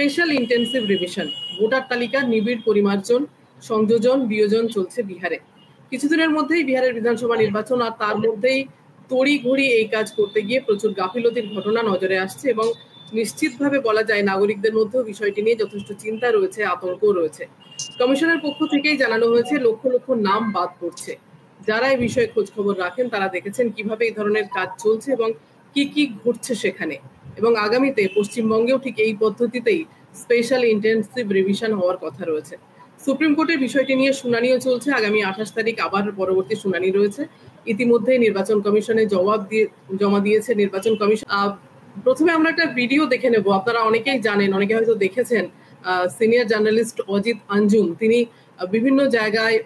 Special intensive revision, voter তালিকার নিবিড় পরিমার্জন, সংযোজন, বিয়োজন চলছে বিহারে। কিছুদিনের মধ্যেই বিহারের বিধানসভা নির্বাচন, আর তার মধ্যেই তড়িঘড়ি এই কাজ করতে গিয়ে প্রচুর গাফিলতির ঘটনা নজরে আসছে এবং নিশ্চিতভাবে বলা যায় নাগরিকদের মধ্যেও বিষয়টি নিয়ে যথেষ্ট চিন্তা রয়েছে, আতঙ্ক রয়েছে। কমিশনের পক্ষ থেকেই জানানো হয়েছে লক্ষ লক্ষ নাম বাদ পড়ছে। যারা এই বিষয়ে খোঁজ খবর রাখেন তারা দেখেছেন কিভাবে এই ধরনের কাজ চলছে এবং কি কি ঘটছে সেখানে, এবং আগামীতে পশ্চিমবঙ্গেও ঠিক এই পদ্ধতিতেই স্পেশাল ইন্টেন্সিভ রিভিশন হওয়ার কথা রয়েছে। সুপ্রিম কোর্টের বিষয়টি নিয়ে শুনানিও চলছে। আগামী 28 তারিখ আবার পরবর্তী শুনানি রয়েছে। ইতিমধ্যেই নির্বাচন কমিশনে জমা দিয়েছে নির্বাচন কমিশন। প্রথমে আমরা একটা ভিডিও দেখে নেব। আপনারা অনেকেই জানেন, অনেকে হয়তো দেখেছেন, সিনিয়র জার্নালিস্ট অজিত আঞ্জুম তিনি বিভিন্ন জায়গায়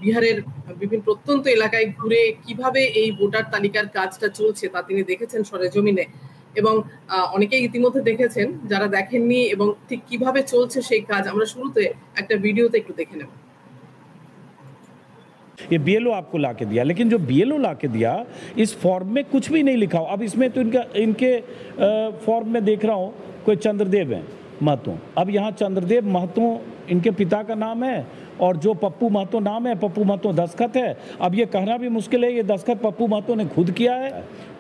বিহারের বিভিন্ন প্রত্যন্ত এলাকায় ঘুরে কিভাবে এই ভোটার তালিকার কাজটা চলছে তা তিনি দেখেছেন সরেজমিনে, এবং অনেকেই ইতিমধ্যে দেখেছেন, যারা দেখেননি এবং ঠিক কিভাবে চলছে সেই কাজ আমরা শুরুতে একটা ভিডিওতে একটু দেখে নেব। ये बीएलओ आपको ला के दिया, लेकिन जो बीएलओ ला के दिया इस फॉर्म में कुछ भी नहीं लिखा हो। अब इसमें तो इनके फॉर्म में देख रहा हूँ कोई चंद्रदेव हैं महतो। अब यहाँ चंद्रदेव महतो इनके पिता का नाम है, और जो पप्पू महतो नाम है, पप्पू महतो दस्तखत है। अब ये कहना भी मुश्किल है ये दस्तखत पप्पू महतो ने खुद किया है।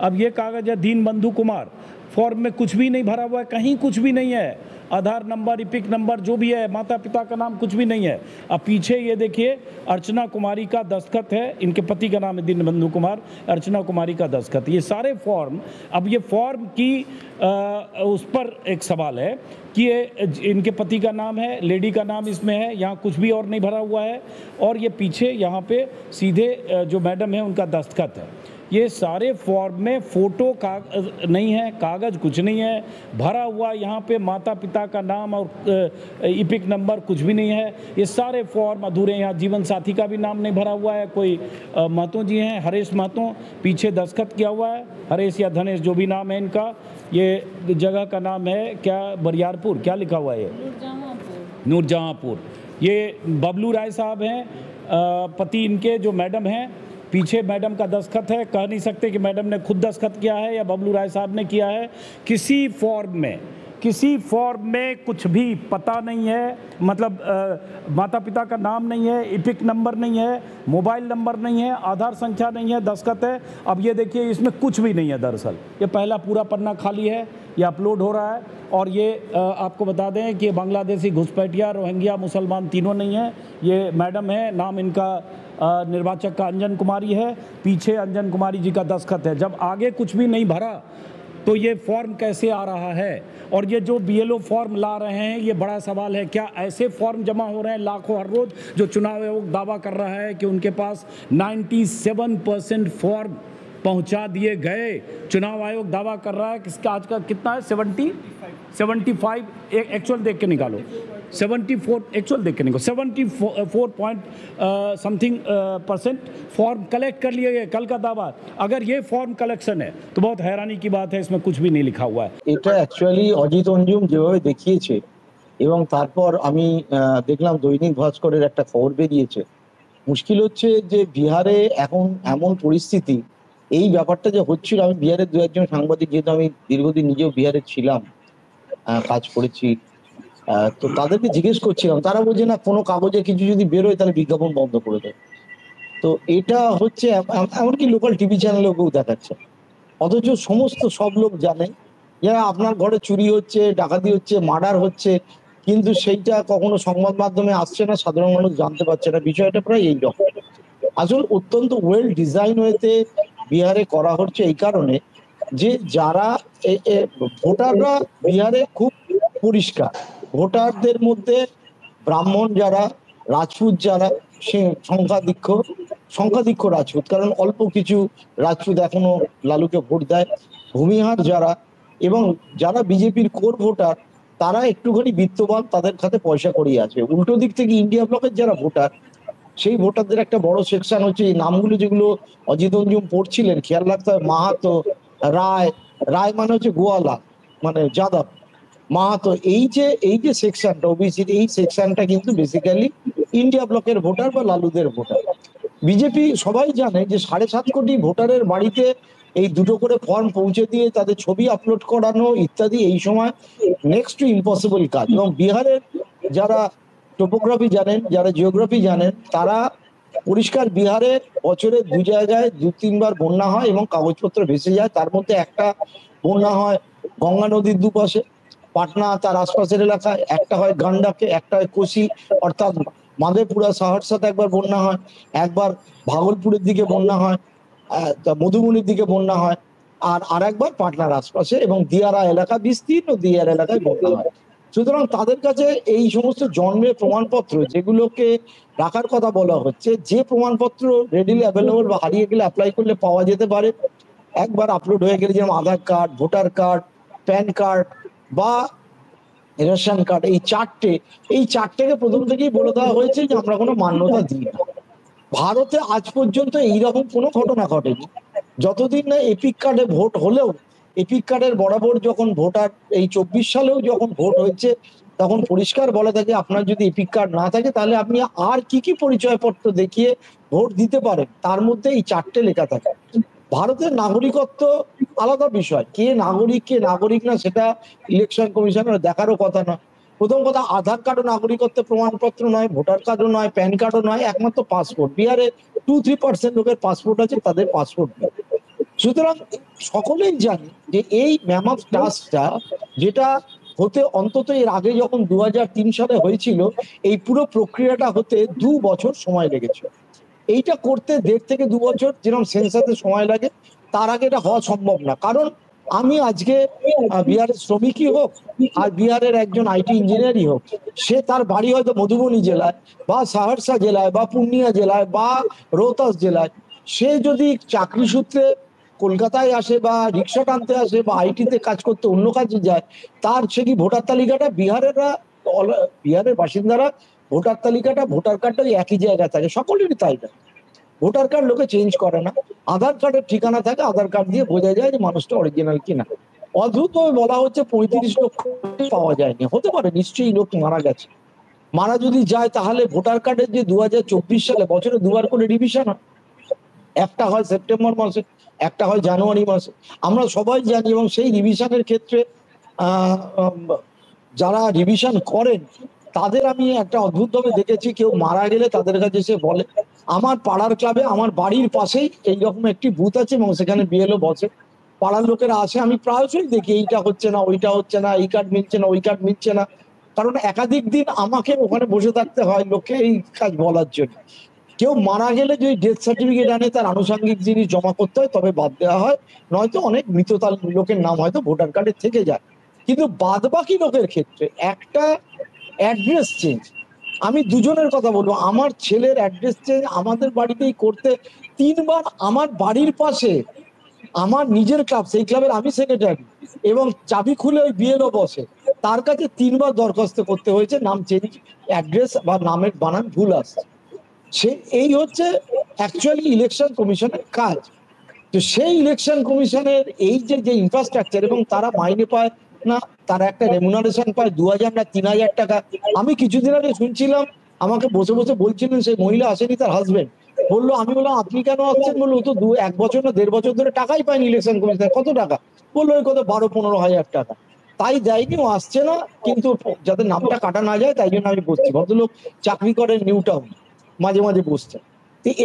अब ये कागज है दीनबंधु कुमार, फॉर्म में कुछ भी नहीं भरा हुआ है, कहीं कुछ भी नहीं है। आधार नंबर, इपिक नंबर जो भी है, माता पिता का नाम कुछ भी नहीं है। अब पीछे ये देखिए अर्चना कुमारी का दस्तखत है, इनके पति का नाम है दीनबंधु कुमार, अर्चना कुमारी का दस्तखत। ये सारे फॉर्म, अब ये फॉर्म की उस पर एक सवाल है कि ये इनके पति का नाम है, लेडी का नाम इसमें है, यहाँ कुछ भी और नहीं भरा हुआ है। और ये पीछे यहाँ पे सीधे जो मैडम है उनका दस्तखत है। ये सारे फॉर्म में फोटो नहीं है, कागज़ कुछ नहीं है भरा हुआ। यहाँ पे माता पिता का नाम और इपिक नंबर कुछ भी नहीं है। ये सारे फॉर्म अधूरे हैं। यहाँ जीवन साथी का भी नाम नहीं भरा हुआ है। कोई महतो जी हैं, हरेश महतो, पीछे दस्तखत किया हुआ है, हरेश या धनेश जो भी नाम है इनका। ये जगह का नाम है क्या, बरियारपुर, क्या लिखा हुआ है ये, नूरजहाँपुर। ये बबलू राय साहब हैं, पति इनके, जो मैडम हैं। पीछे मैडम का दस्तखत है। कह नहीं सकते कि मैडम ने खुद दस्तखत किया है या बबलू राय साहब ने किया है। किसी फॉर्म में कुछ भी पता नहीं है, मतलब माता पिता का नाम नहीं है, इपिक नंबर नहीं है, मोबाइल नंबर नहीं है, आधार संख्या नहीं है, दस्तखत है। अब ये देखिए इसमें कुछ भी नहीं है। दरअसल ये पहला पूरा पन्ना खाली है, ये अपलोड हो रहा है। और ये आपको बता दें कि बांग्लादेशी, घुसपैठिया, रोहिंग्या, मुसलमान तीनों नहीं है। ये मैडम है, नाम इनका निर्वाचक का अंजन कुमारी है, पीछे अंजन कुमारी जी का दस्तखत है। जब आगे कुछ भी नहीं भरा तो ये फॉर्म कैसे आ रहा है? और ये जो बीएलओ फॉर्म ला रहे हैं, ये बड़ा सवाल है। क्या ऐसे फॉर्म जमा हो रहे हैं लाखों हर रोज, जो चुनाव आयोग दावा कर रहा है कि उनके पास 97% फॉर्म पहुंचा दिए गए। चुनाव आयोग दावा कर रहा है कि इसका आज का कितना है, 75 एक्चुअल देख के निकालो, 74 एक्चुअल देख के निकालो, 74 पॉइंट समथिंग % फॉर्म कलेक्ट कर लिए गए, कल का दावा। अगर ये फॉर्म कलेक्शन है तो बहुत हैरानी की बात है, इसमें कुछ भी नहीं लिखा हुआ है। এটা অ্যাকচুয়ালি অজিত অঞ্জুম যেভাবে দেখিয়েছে, এবং তারপর আমি দেখলাম দৈনিক ভাস্করের একটা খবর বেরিয়েছে। মুশকিল হচ্ছে যে বিহারে এখন এমন পরিস্থিতি, এই ব্যাপারটা যে হচ্ছিল, আমি বিহারের দু একজন সাংবাদিক, যেহেতু আমি দীর্ঘদিন নিজেও বিহারে ছিলাম, কাজ করেছি, তো তাদেরকে জিজ্ঞেস করছিলাম, তারা বলছে না কোনো কাগজে কিছু যদি বেরোয় তাহলে বিজ্ঞাপন বন্ধ করে দেয়। তো এটা হচ্ছে এমনকি লোকাল টিভি চ্যানেলেও কেউ দেখাচ্ছে, অথচ সমস্ত সব লোক জানে যে আপনার ঘরে চুরি হচ্ছে, ডাকাতি হচ্ছে, মার্ডার হচ্ছে, কিন্তু সেইটা কখনো সংবাদ মাধ্যমে আসছে না, সাধারণ মানুষ জানতে পারছে না। বিষয়টা প্রায় এই রকম। আসলে অত্যন্ত ওয়েল ডিজাইন হয়েছে বিহারে করা হচ্ছে এই কারণে যে যারা ভোটাররা বিহারে খুব পরিষ্কার। ভোটারদের মধ্যে ব্রাহ্মণ যারা, রাজপুত যারা, সে সংখ্যাধিক্য রাজপুত, কারণ অল্প কিছু রাজপুত এখনো লালুকে ভোট দেয়। ভূমিহার যারা এবং যারা বিজেপির কোর ভোটার, তারা একটুখানি বিত্তবান, তাদের খাতে পয়সা করিয়ে আছে। উল্টো দিক থেকে ইন্ডিয়া ব্লকের যারা ভোটার, সেই ভোটারদের একটা বড় সেকশন হচ্ছে এই নামগুলো যেগুলো অজিত অঞ্জুম পড়ছিলেন, খেয়াল রাখতে হয়, মাহাতো, রায় মানে হচ্ছে গোয়ালা, মানে যাদব, মাহাতো, এই যে সেকশনটা ওবিসির, এই সেকশনটা কিন্তু বেসিক্যালি ইন্ডিয়া ব্লকের ভোটার বা লালুদের ভোটার। বিজেপি সবাই জানে যে 7.5 কোটি ভোটারের বাড়িতে এই দুটো করে ফর্ম পৌঁছে দিয়ে তাদের ছবি আপলোড করানো ইত্যাদি এই সময় নেক্সট টু ইম্পসিবল কাজ। এবং বিহারের যারা টোপোগ্রাফি জানেন, যারা জিওগ্রাফি জানেন, তারা পরিষ্কার বিহারে বছরে 2 জায়গায় 2-3 বার বন্যা হয় এবং কাগজপত্র ভেসে যায়। তার মধ্যে একটা বন্যা হয় গঙ্গা নদীর দুপাশে পাটনা তার আশপাশের এলাকায়, একটা হয় গান্ডাকে, একটা হয় কোশি অর্থাৎ মাধেপুরা সাহারসাতে একবার বন্যা হয়, একবার ভাগলপুরের দিকে বন্যা হয়, মধুবনির দিকে বন্যা হয়, আর একবার পাটনার আশপাশে এবং দিয়ারা এলাকা, বিস্তীর্ণ দিয়ার এলাকায় বন্যা হয়। সুতরাং তাদের কাছে এই সমস্ত জন্মের প্রমাণপত্র যেগুলোকে রাখার কথা বলা হচ্ছে, যে প্রমাণপত্র রেডিলি অ্যাভেলেবল বা হারিয়ে গেলে অ্যাপ্লাই করলে পাওয়া যেতে পারে, একবার আপলোড হয়ে গেলে, যেমন Aadhaar card, voter card, PAN card বা রেশন কার্ড, এই চারটেকে প্রথম থেকেই বলে দেওয়া হয়েছে যে আমরা কোনো মান্যতা দিই না। ভারতে আজ পর্যন্ত এইরকম কোনো ঘটনা ঘটেনি। যতদিন না এপিক কার্ডে ভোট হলেও, এপিক কার্ডের বরাবর যখন ভোটার, এই 24 সালেও যখন ভোট হয়েছে, তখন পরিষ্কার বলা থাকে আপনার যদি এপিক কার্ড না থাকে তাহলে আপনি আর কি পরিচয়পত্র দেখিয়ে ভোট দিতে পারেন, তার মধ্যে এই চারটে লেখা থাকে। ভারতের নাগরিকত্ব আলাদা বিষয়, কে নাগরিক কে নাগরিক না সেটা ইলেকশন কমিশনের দেখারও কথা নয়। প্রথম কথা, আধার কার্ডও নাগরিকত্বের প্রমাণপত্র নয়, ভোটার কার্ডও নয়, প্যান কার্ডও নয়, একমাত্র পাসপোর্ট। বিহারে 2-3% লোকের পাসপোর্ট আছে, তাদের পাসপোর্ট নেই। সুতরাং সকলেই জানি যে এই ম্যামথ টাস্কটা, যেটা হতে অন্তত এর আগে যখন 2003 সালে হয়েছিল, এই পুরো প্রক্রিয়াটা হতে 2 বছর সময় লেগেছে। এইটা করতে 1.5 থেকে 2 বছর যেরকম সেন্সাসে সময় লাগে, তার আগে এটা হওয়া সম্ভব না। কারণ আমি আজকে বিহারের শ্রমিকই হোক আর বিহারের একজন আইটি ইঞ্জিনিয়ারই হোক, সে তার বাড়ি হয়তো মধুবনী জেলায় বা সাহারসা জেলায় বা পূর্ণিয়া জেলায় বা রোহতাস জেলায়, সে যদি চাকরি সূত্রে কলকাতায় আসে বা রিক্সা টানতে আসে বা আইটিতে কাজ করতে অন্য কাজে যায়, তার সে কি ভোটার তালিকাটা বিহারের বাসিন্দারা ভোটার তালিকাটা, ভোটার কার্ডটা একই জায়গায় থাকে, সকলেরই তাই না। ভোটার কার্ড লোকে চেঞ্জ করে না, আধার কার্ডের ঠিকানা থাকে, আধার কার্ড দিয়ে বোঝা যায় যে মানুষটা অরিজিনাল কিনা। অদ্ভুত বলা হচ্ছে 35 লক্ষ পাওয়া যায়নি, হতে পারে নিশ্চয়ই লোক মারা গেছে। মারা যদি যায় তাহলে ভোটার কার্ডের যে 2024 সালে বছরে 2বার করে রিভিশন হয়, একটা হয় সেপ্টেম্বর মাসে, একটা হয় জানুয়ারি মাসে, আমরা সবাই জানি। এবং সেই রিভিশনের ক্ষেত্রে যারা রিভিশন করেন তাদের আমি একটা অদ্ভুতভাবে দেখেছি, কেউ মারা গেলে তাদের কাছে সে বলে, আমার পাড়ার ক্লাবে আমার বাড়ির পাশেই এইরকম একটি বুথ আছে এবং সেখানে বিএলও বসে, পাড়ার লোকেরা আসে, আমি প্রায়শই দেখি এইটা হচ্ছে না, ওইটা হচ্ছে না, এই কার্ড মিলছে না, ওই কার্ড মিলছে না। কারণ একাধিক দিন আমাকে ওখানে বসে থাকতে হয় লোককে এই কাজ বলার জন্য। কেউ মারা গেলে যদি ডেথ সার্টিফিকেট আনে, তার আনুষঙ্গিক জিনিস জমা করতে হয়, তবে বাদ দেওয়া হয়, নয়তো অনেক মৃত লোকের নাম হয়তো ভোটার কার্ডে থেকে যায়। কিন্তু বাদ বাকি লোকের ক্ষেত্রে একটা অ্যাড্রেস চেঞ্জ, আমি দুজনের কথা বলবো, আমার ছেলের অ্যাড্রেস চেঞ্জ আমাদের বাড়িতেই করতে 3বার, আমার বাড়ির পাশে আমার নিজের ক্লাব, সেই ক্লাবের আমি সেক্রেটারি, এবং চাবি খুলে ওই বিএলও বসে, তার কাছে 3বার দরখাস্ত করতে হয়েছে নাম চেঞ্জ, অ্যাড্রেস বা নামের বানান ভুল আসছে। এই হচ্ছে অ্যাকচুয়ালি ইলেকশন কমিশনের কাজ। তো সেই ইলেকশন কমিশনের এই যে ইনফ্রাস্ট্রাকচার, এবং তারা মাইনে পায় না, তারা একটা রেমুনারেশন পায় 2000 না 3000 টাকা। আমি কিছুদিন আগে শুনছিলাম, আমাকে বসে বসে বলছিলেন, সেই মহিলা আসেনি, তার হাজবেন্ড বললো, আমি বললাম আপনি কেন আসছেন, বললো ও তো 1 বছর না 1.5 বছর ধরে টাকাই পায়নি ইলেকশন কমিশনের। কত টাকা? বললো ওই কত 12-15 হাজার টাকা। তাই দেয়নি, ও আসছে না, কিন্তু যাতে নামটা কাটা না যায় তাই জন্য আমি বসছি। ভদ্রলোক চাকরি করেন নিউ টাউন, মাঝে মাঝে বসছে।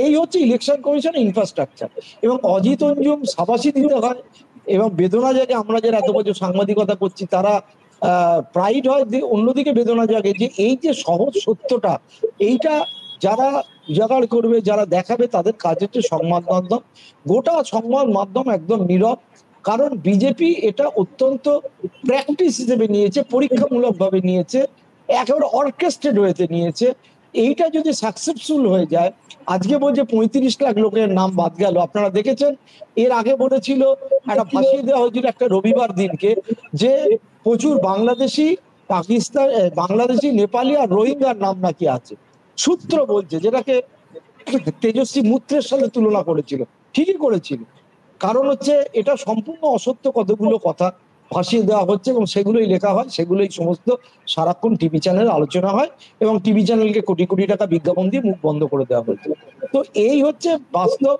এই হচ্ছে ইলেকশন কমিশনের ইনফ্রাস্ট্রাকচার। এবং অজিত অঞ্জুম সাবাসী দিতে হয়, এবং বেদনা জাগে, আমরা যারা এত বছর সাংবাদিকতা করছি তারা প্রাইড হয়, অন্যদিকে বেদনা জাগে যে এই যে সহজ সত্যটা, এইটা যারা উজাগার করবে, যারা দেখাবে, তাদের কাজ হচ্ছে সংবাদ মাধ্যম। গোটা সংবাদ মাধ্যম একদম নীরব, কারণ বিজেপি এটা অত্যন্ত প্র্যাকটিস হিসেবে নিয়েছে, পরীক্ষামূলক ভাবে নিয়েছে, একেবারে অর্কেস্ট্রেট হয়েতে নিয়েছে। এইটা যদি সাকসেসফুল হয়ে যায়, আজকে বলছে 35 লাখ লোকের নাম বাদ গেল, আপনারা দেখেছেন। এর আগে বলেছিল, একটা ভাসিয়ে দেওয়া হয়েছিল একটা রবিবার দিনকে, যে প্রচুর বাংলাদেশি, পাকিস্তান, বাংলাদেশি, নেপালি আর রোহিঙ্গার নাম নাকি আছে। সূত্র বলছে, যেটাকে তেজস্বী মূত্রের সাথে তুলনা করেছিল, ঠিকই করেছিল। কারণ হচ্ছে এটা সম্পূর্ণ অসত্য কতগুলো কথা। ভাসিয়ে দেওয়া হচ্ছে এবং সেগুলোই লেখা হয়, সেগুলোই সমস্ত সারাক্ষণ টিভি চ্যানেলে আলোচনা হয় এবং টিভি চ্যানেলকে কোটি কোটি টাকা বিজ্ঞাপন দিয়ে মুখ বন্ধ করে দেওয়া হচ্ছে। তো এই হচ্ছে বাস্তব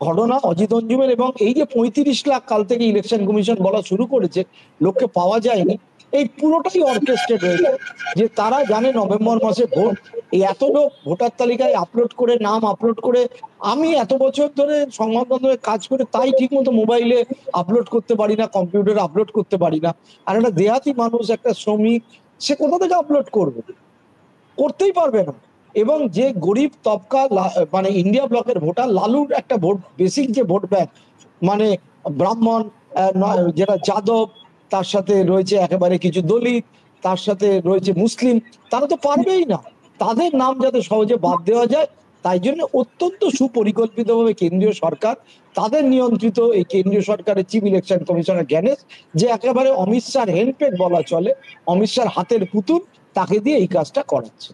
ঘটনা অজিত অঞ্জুমের। এবং এই যে 35 লাখ কাল থেকে ইলেকশন কমিশন বলা শুরু করেছে লোককে পাওয়া যায়নি, এই পুরোটাই অর্কেস্ট্রেট হয়েছে। যে তারা জানে নভেম্বর মাসে ভোট, এই এত লোক ভোটার তালিকায় আপলোড করে, নাম আপলোড করে, আমি এত বছর ধরে সংবাদ মাধ্যমে কাজ করে তাই ঠিক মতো মোবাইলে আপলোড করতে পারি না, কম্পিউটারে আপলোড করতে পারি না। আর একটা দেহাতি মানুষ, একটা শ্রমিক, সে কোথা থেকে আপলোড করবে? করতেই পারবে না। এবং যে গরিব তবকা মানে ইন্ডিয়া ব্লকের ভোটার, লালুর একটা ভোট, বেসিক যে ভোট ব্যাংক, মানে ব্রাহ্মণ, যেটা যাদব, তার সাথে রয়েছে একেবারে কিছু দলিত, তার সাথে রয়েছে মুসলিম, তারা তো পারবেই না। তাদের নাম যাতে সহজে বাদ দেওয়া যায়, তাই জন্য অত্যন্ত সুপরিকল্পিতভাবে কেন্দ্রীয় সরকার, তাদের নিয়ন্ত্রিত এই কেন্দ্রীয় সরকারের চিফ ইলেকশন কমিশনার জ্ঞানেশ, যে একেবারে অমিত শাহর হ্যান্ডপেড বলা চলে, অমিত শাহর হাতের পুতুল, তাকে দিয়ে এই কাজটা করাচ্ছে।